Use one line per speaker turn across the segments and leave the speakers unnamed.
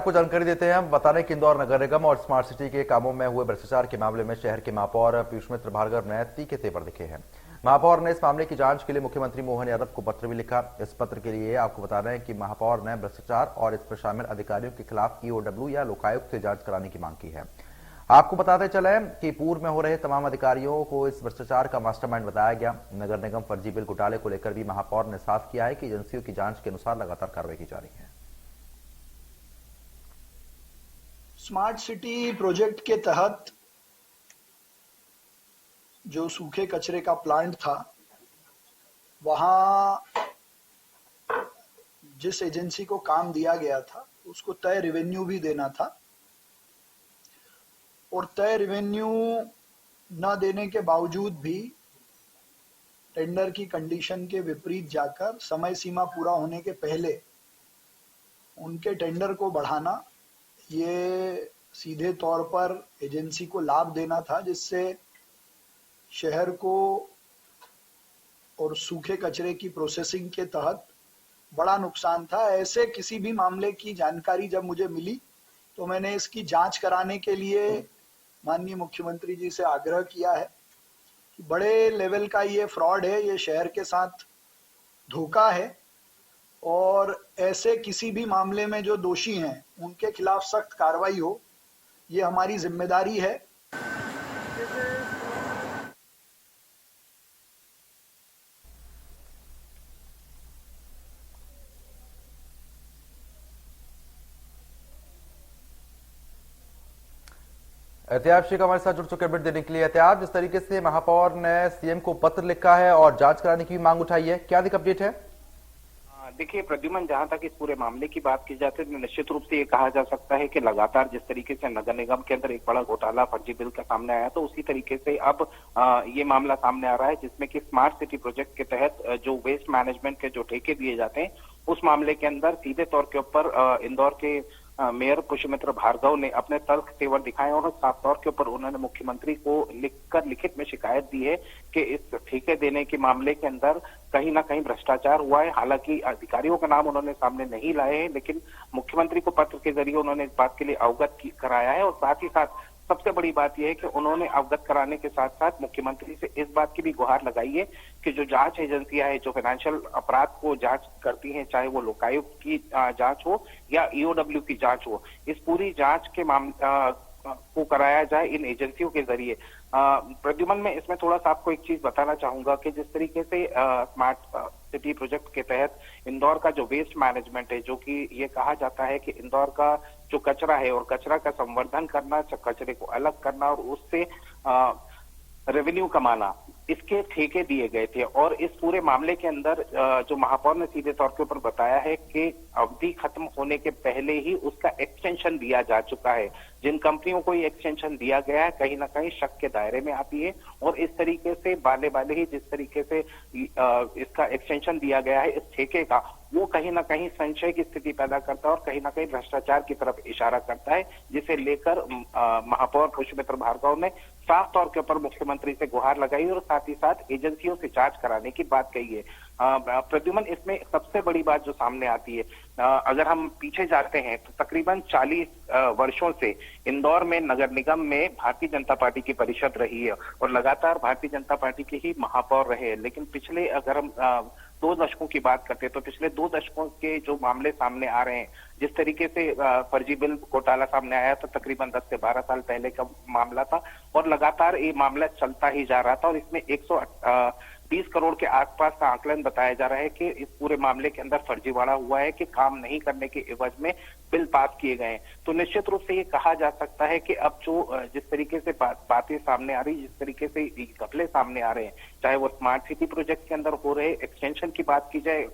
आपको जानकारी देते हैं। हम बता रहे हैं कि इंदौर नगर निगम और स्मार्ट सिटी के कामों में हुए भ्रष्टाचार के मामले में शहर के महापौर पीयूष मित्र भार्गव ने तीखे तेवर दिखे हैं। महापौर ने इस मामले की जांच के लिए मुख्यमंत्री मोहन यादव को पत्र भी लिखा। इस पत्र के लिए आपको बता रहे हैं कि महापौर ने भ्रष्टाचार और इस पर शामिल अधिकारियों के खिलाफ ईओडब्ल्यू या लोकायुक्त से जांच कराने की मांग की है। आपको बताते चले कि पूर्व में हो रहे तमाम अधिकारियों को इस भ्रष्टाचार का मास्टरमाइंड बताया गया। नगर निगम फर्जी बिल घोटाले को लेकर भी महापौर ने साफ किया है कि एजेंसियों की जांच के अनुसार लगातार कार्रवाई की जा रही है।
स्मार्ट सिटी प्रोजेक्ट के तहत जो सूखे कचरे का प्लांट था, वहां जिस एजेंसी को काम दिया गया था उसको तय रेवेन्यू भी देना था और तय रेवेन्यू न देने के बावजूद भी टेंडर की कंडीशन के विपरीत जाकर समय सीमा पूरा होने के पहले उनके टेंडर को बढ़ाना, ये सीधे तौर पर एजेंसी को लाभ देना था, जिससे शहर को और सूखे कचरे की प्रोसेसिंग के तहत बड़ा नुकसान था। ऐसे किसी भी मामले की जानकारी जब मुझे मिली तो मैंने इसकी जांच कराने के लिए माननीय मुख्यमंत्री जी से आग्रह किया है कि बड़े लेवल का ये फ्रॉड है, ये शहर के साथ धोखा है और ऐसे किसी भी मामले में जो दोषी हैं उनके खिलाफ सख्त कार्रवाई हो, ये हमारी जिम्मेदारी है।
एहतियाब शेख हमारे साथ जुड़ चुके अपडेट देने के लिए। एहतियाब, जिस तरीके से महापौर ने सीएम को पत्र लिखा है और जांच कराने की मांग उठाई है, क्या अधिक अपडेट है?
देखिए प्रद्युमन, जहां तक इस पूरे मामले की बात की जाती है तो निश्चित रूप से ये कहा जा सकता है कि लगातार जिस तरीके से नगर निगम के अंदर एक बड़ा घोटाला फर्जी बिल का सामने आया, तो उसी तरीके से अब ये मामला सामने आ रहा है जिसमें कि स्मार्ट सिटी प्रोजेक्ट के तहत जो वेस्ट मैनेजमेंट के जो ठेके दिए जाते हैं उस मामले के अंदर सीधे तौर के ऊपर इंदौर के मेयर पुष्यमित्र भार्गव ने अपने तर्क तेवर दिखाए और साफ तौर के ऊपर उन्होंने मुख्यमंत्री को लिखकर लिखित में शिकायत दी है कि इस ठेके देने के मामले के अंदर कहीं ना कहीं भ्रष्टाचार हुआ है। हालांकि अधिकारियों का नाम उन्होंने सामने नहीं लाए हैं, लेकिन मुख्यमंत्री को पत्र के जरिए उन्होंने इस बात के लिए अवगत कराया है और साथ ही साथ सबसे बड़ी बात यह है कि उन्होंने अवगत कराने के साथ साथ मुख्यमंत्री से इस बात की भी गुहार लगाई है कि जो जांच एजेंसियां हैं जो फाइनेंशियल अपराध को जांच करती हैं, चाहे वो लोकायुक्त की जांच हो या ईओडब्ल्यू की जांच हो, इस पूरी जांच के को कराया जाए इन एजेंसियों के जरिए। प्रद्युमन, में इसमें थोड़ा सा आपको एक चीज बताना चाहूंगा कि जिस तरीके से स्मार्ट सिटी प्रोजेक्ट के तहत इंदौर का जो वेस्ट मैनेजमेंट है, जो कि ये कहा जाता है कि इंदौर का जो कचरा है और कचरा का संवर्धन करना, कचरे को अलग करना और उससे रेवेन्यू कमाना, इसके ठेके दिए गए थे। और इस पूरे मामले के अंदर जो महापौर ने सीधे तौर के ऊपर बताया है कि अवधि खत्म होने के पहले ही उसका एक्सटेंशन दिया जा चुका है। जिन कंपनियों को ये एक्सटेंशन दिया गया है कहीं ना कहीं शक के दायरे में आती है और इस तरीके से बाले बाले ही जिस तरीके से इसका एक्सटेंशन दिया गया है इस ठेके का, वो कहीं ना कहीं संशय की स्थिति पैदा करता है और कहीं ना कहीं भ्रष्टाचार की तरफ इशारा करता है, जिसे लेकर महापौर पुष्यमित्र भार्गव ने साफ तौर के ऊपर मुख्यमंत्री से गुहार लगाई और साथ ही साथ एजेंसियों से जांच कराने की बात कही है। प्रद्युमन, इसमें सबसे बड़ी बात जो सामने आती है, अगर हम पीछे जाते हैं तो तकरीबन 40 वर्षों से इंदौर में नगर निगम में भारतीय जनता पार्टी की परिषद रही है और लगातार भारतीय जनता पार्टी के ही महापौर रहे हैं। लेकिन पिछले अगर हम 2 दशकों की बात करते हैं तो पिछले 2 दशकों के जो मामले सामने आ रहे हैं, जिस तरीके से फर्जी बिल घोटाला सामने आया था तकरीबन 10 से 12 साल पहले का मामला था और लगातार ये मामला चलता ही जा रहा था और इसमें 120 करोड़ के आसपास का आकलन बताया जा रहा है कि इस पूरे मामले के अंदर फर्जीवाड़ा हुआ है कि काम नहीं करने के एवज में बिल पास किए गए। तो निश्चित रूप से ये कहा जा सकता है कि अब जो जिस तरीके से बातें सामने आ रही, जिस तरीके से घपले सामने आ रहे हैं, चाहे वो स्मार्ट सिटी प्रोजेक्ट के अंदर हो रहे एक्सटेंशन की बात की जाए,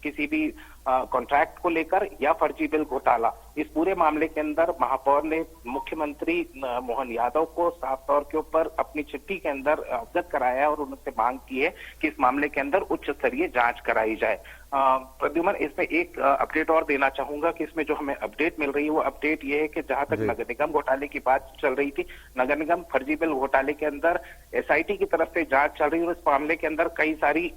किसी भी कॉन्ट्रैक्ट को लेकर या फर्जी बिल घोटाला, इस पूरे मामले के अंदर महापौर ने मुख्यमंत्री मोहन यादव को साफ तौर के ऊपर अपनी चिट्ठी के अंदर अवगत कराया और उनसे मांग की है कि इस मामले के अंदर उच्च स्तरीय जांच कराई जाए। प्रद्युमन, इसमें एक अपडेट और देना चाहूंगा कि इसमें जो हमें अपडेट मिल रही है वो अपडेट ये है कि जहां तक नगर निगम घोटाले की बात चल रही थी, नगर निगम फर्जी बिल घोटाले के अंदर एसआईटी की तरफ से जांच चल रही है और इस मामले के अंदर कई सारी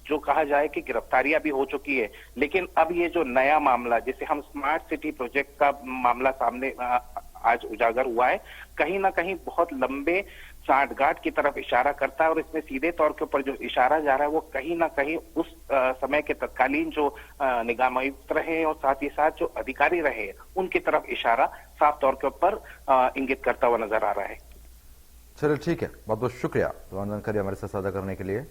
जो कहा जाए कि गिरफ्तारियां भी हो चुकी है। लेकिन अब ये जो नया मामला, जिसे हम स्मार्ट सिटी प्रोजेक्ट का मामला सामने आज उजागर हुआ है, कहीं ना कहीं बहुत लंबे सांठगांठ की तरफ इशारा करता है। और इसमें सीधे तौर के ऊपर जो इशारा जा रहा है वो कहीं ना कहीं उस समय के तत्कालीन जो निगरानी आयुक्त रहे और साथ ही साथ जो अधिकारी रहे उनकी तरफ इशारा साफ तौर के ऊपर इंगित करता हुआ नजर आ रहा है।
चलिए ठीक है, बहुत बहुत शुक्रिया तमाम जानकारी हमारे साथ साझा करने के लिए।